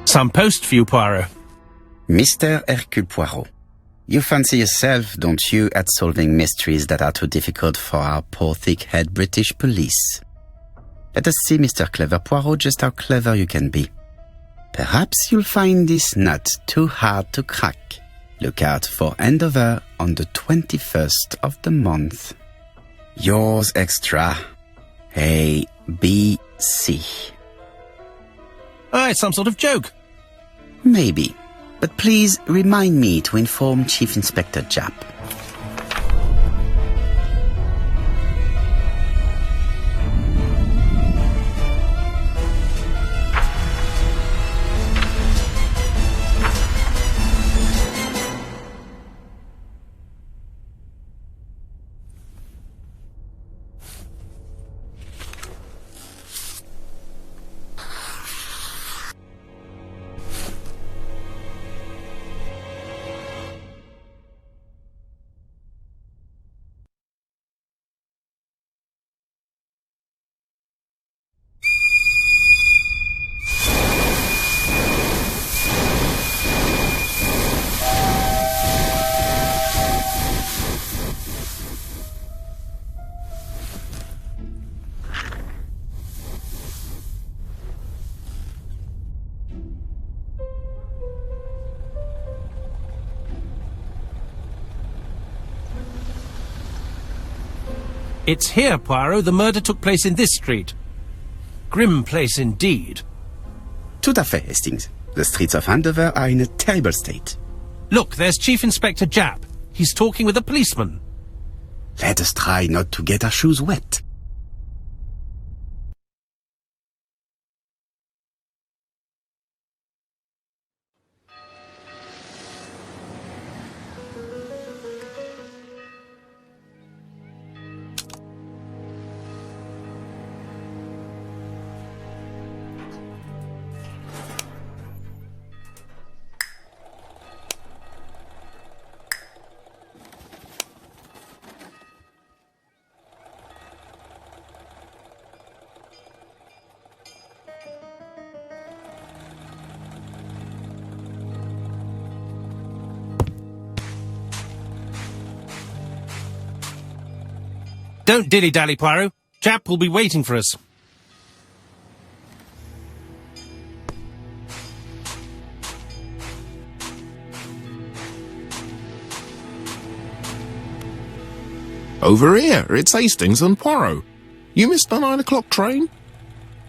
Some post for you, Poirot. Mr. Hercule Poirot, you fancy yourself, don't you, at solving mysteries that are too difficult for our poor thick-head British police? Let us see, Mr. Clever Poirot, just how clever you can be. Perhaps you'll find this nut too hard to crack. Look out for handover on the 21st of the month. Yours extra, A, B, C. Oh, it's some sort of joke. Maybe, but please remind me to inform Chief Inspector Japp. It's here, Poirot. The murder took place in this street. Grim place indeed. Tout à fait, Hastings. The streets of Andover are in a terrible state. Look, there's Chief Inspector Japp. He's talking with a policeman. Let us try not to get our shoes wet. Don't dilly-dally, Poirot. Japp will be waiting for us. Over here, it's Hastings and Poirot. You missed the 9 o'clock train?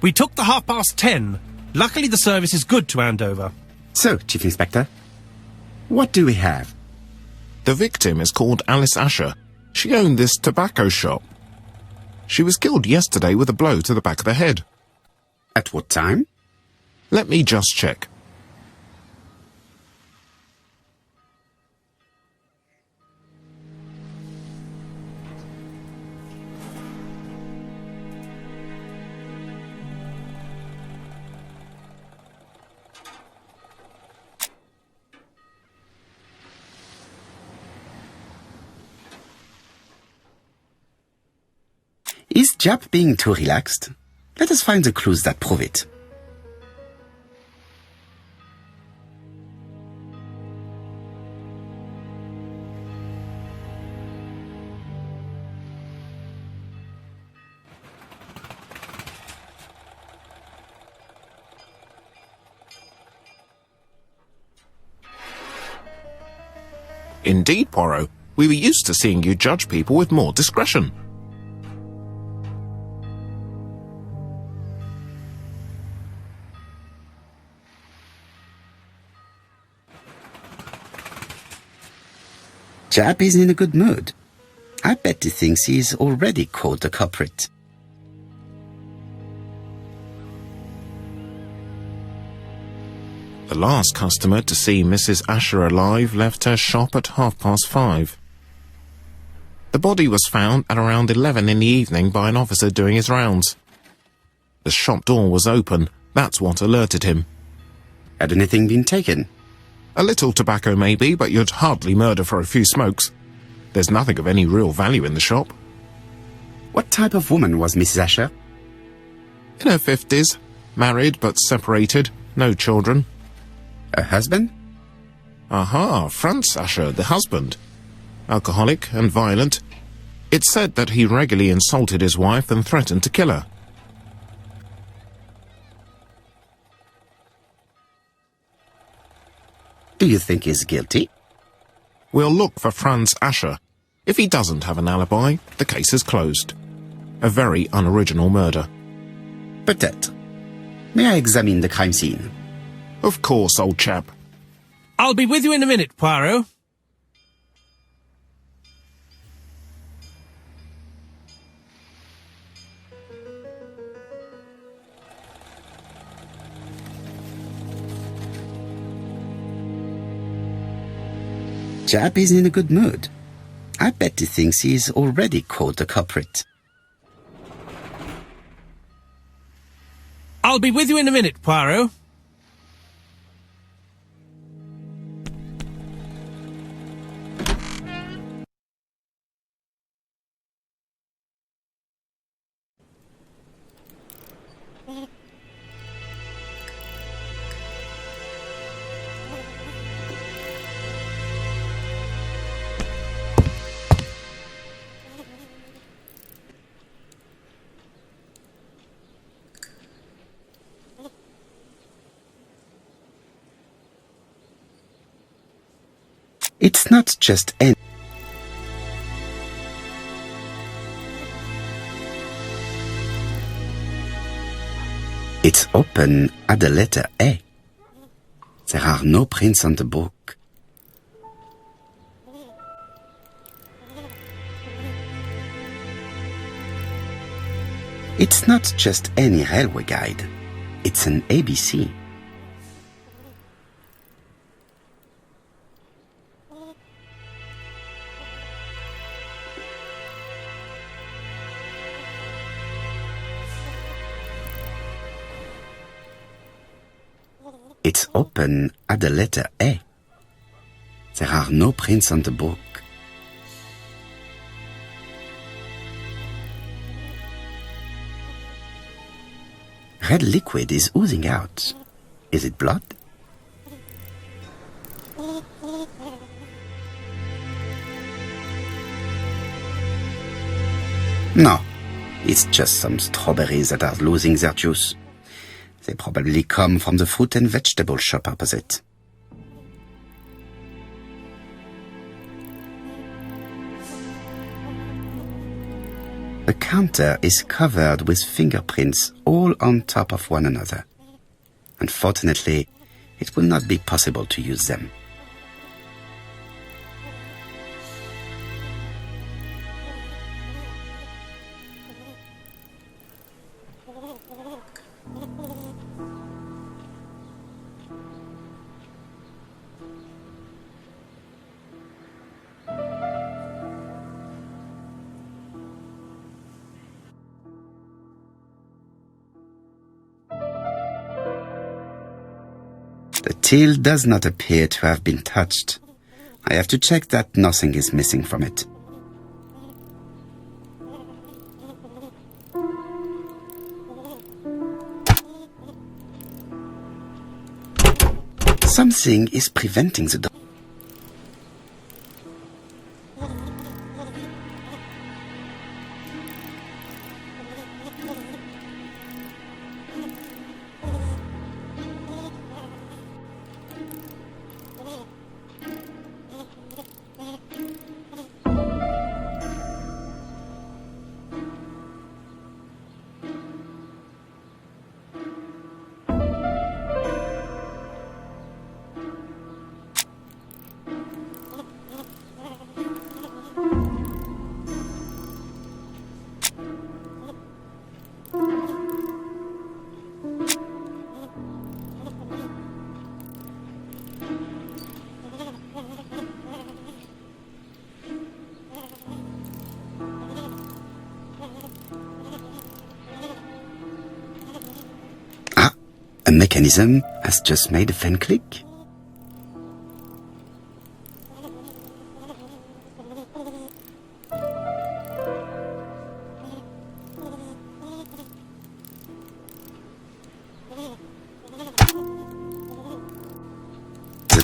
We took the 10:30. Luckily the service is good to Andover. So, Chief Inspector, what do we have? The victim is called Alice Asher. She owned this tobacco shop. She was killed yesterday with a blow to the back of the head. At what time? Let me just check. Is Japp being too relaxed? Let us find the clues that prove it. Indeed, Poirot. We were used to seeing you judge people with more discretion. Japp is in a good mood. I bet he thinks he's already caught the culprit. The last customer to see Mrs. Asher alive left her shop at 5:30. The body was found at around 11 in the evening by an officer doing his rounds. The shop door was open. That's what alerted him. Had anything been taken? A little tobacco maybe, but you'd hardly murder for a few smokes. There's nothing of any real value in the shop. What type of woman was Mrs. Asher? In her 50s, married but separated, no children. A husband? Aha, Franz Asher, the husband. Alcoholic and violent. It's said that he regularly insulted his wife and threatened to kill her. Do you think he's guilty? We'll look for Franz Asher. If he doesn't have an alibi, the case is closed. A very unoriginal murder. Peut-être. May I examine the crime scene? Of course, old chap. I'll be with you in a minute, Poirot. Jap is in a good mood. I bet he thinks he's already caught the culprit. I'll be with you in a minute, Poirot. It's not just any. It's open at the letter A. There are no prints on the book. It's not just any railway guide. It's an ABC. It's open at the letter A. There are no prints on the book. Red liquid is oozing out. Is it blood? No, it's just some strawberries that are losing their juice. They probably come from the fruit and vegetable shop opposite. The counter is covered with fingerprints all on top of one another. Unfortunately, it will not be possible to use them. The till does not appear to have been touched. I have to check that nothing is missing from it. Something is preventing the door. A mechanism has just made a fan click.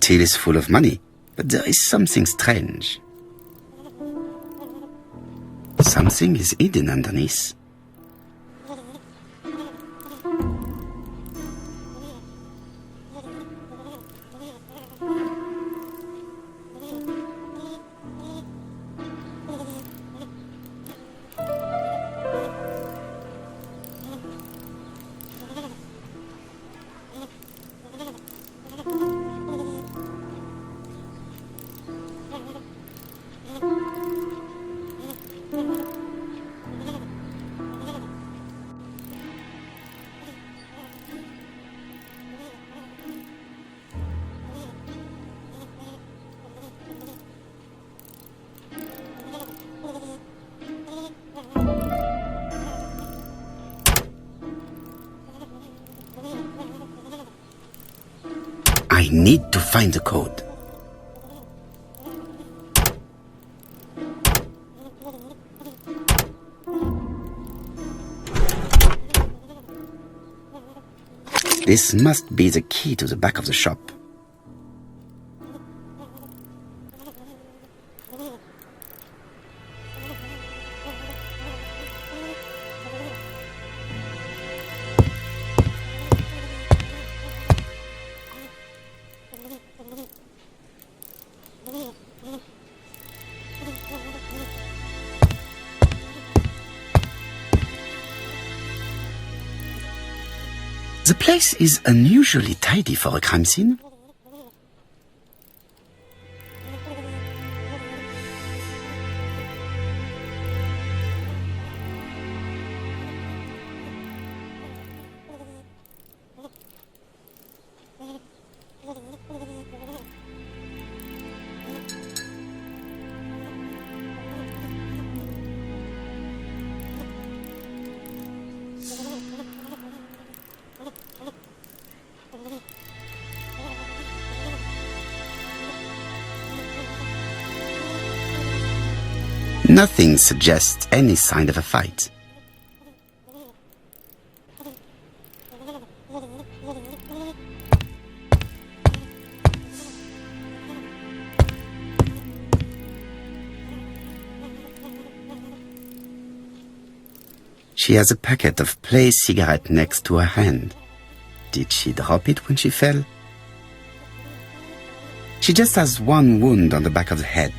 till is full of money, but there is something strange. Something is hidden underneath. I need to find the code. This must be the key to the back of the shop. The place is unusually tidy for a crime scene. Nothing suggests any sign of a fight. She has a packet of Play cigarette next to her hand. Did she drop it when she fell? She just has one wound on the back of the head.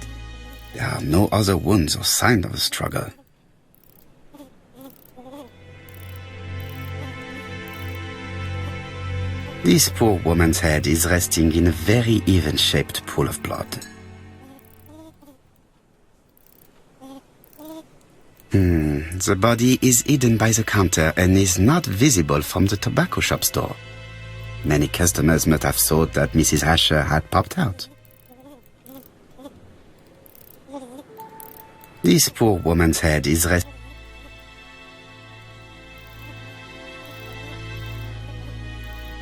There are no other wounds or signs of a struggle. This poor woman's head is resting in a very even-shaped pool of blood. The body is hidden by the counter and is not visible from the tobacco shop door. Many customers must have thought that Mrs. Asher had popped out. This poor woman's head is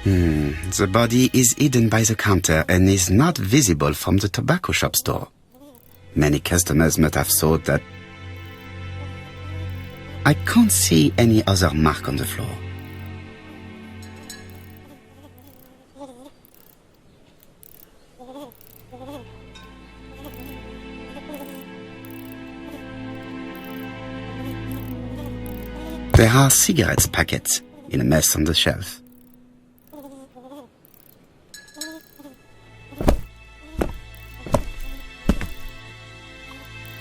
The body is hidden by the counter and is not visible from the tobacco shop door. Many customers must have thought that... I can't see any other mark on the floor. There are cigarettes packets in a mess on the shelf.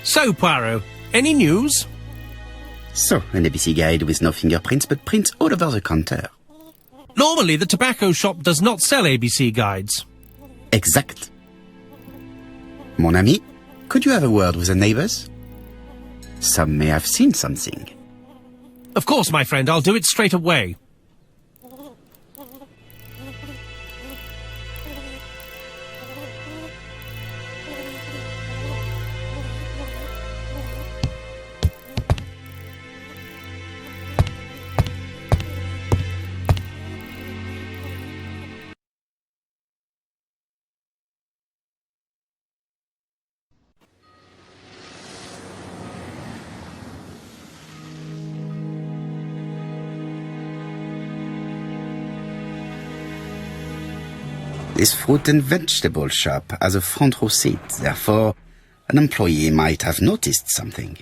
So, Poirot, any news? So, an ABC guide with no fingerprints but prints all over the counter. Normally, the tobacco shop does not sell ABC guides. Exact. Mon ami, could you have a word with the neighbors? Some may have seen something. Of course, my friend, I'll do it straight away. This fruit and vegetable shop has a front row seat, therefore an employee might have noticed something.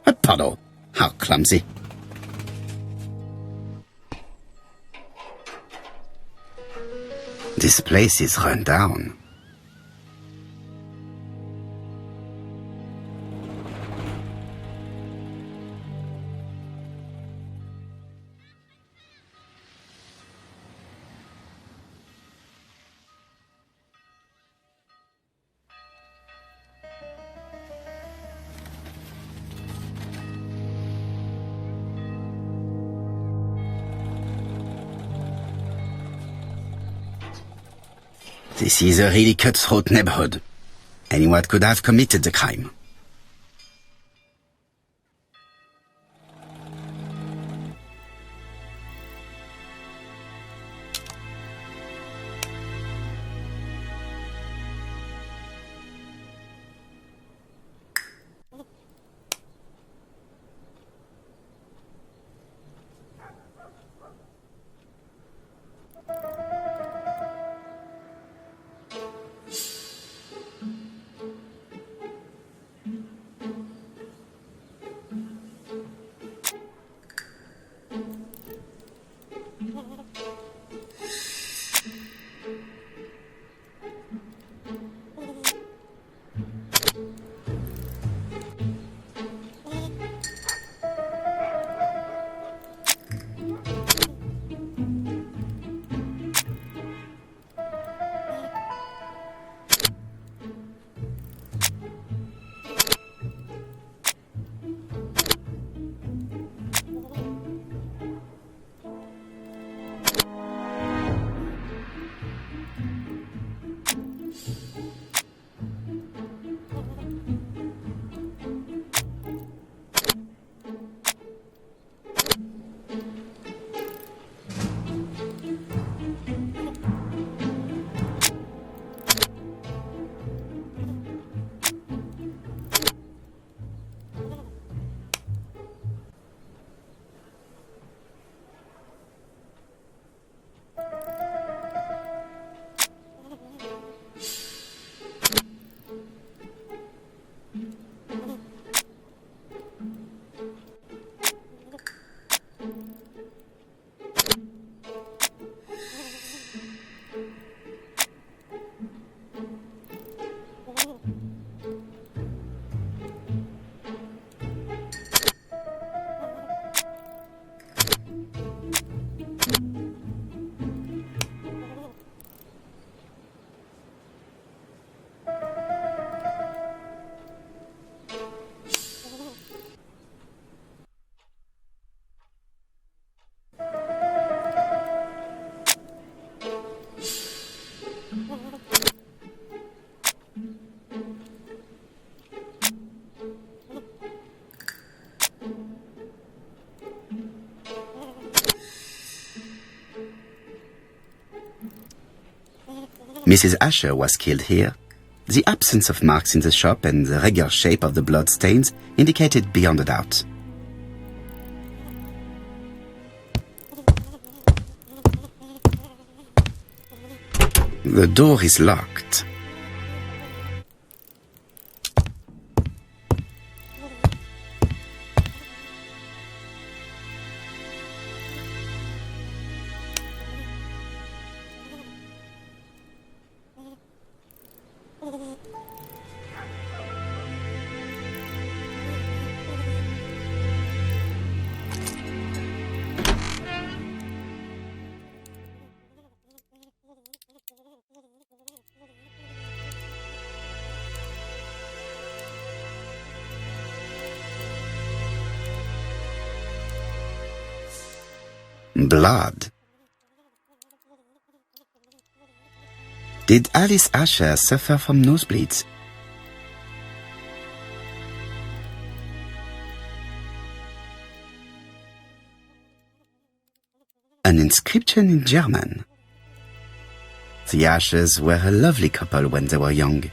A puddle. How clumsy. This place is run down. This is a really cutthroat neighborhood. Anyone could have committed the crime. Mrs. Asher was killed here. The absence of marks in the shop and the regular shape of the blood stains indicated beyond a doubt. The door is locked. Blood. Did Alice Asher suffer from nosebleeds? An inscription in German. The Ashers were a lovely couple when they were young.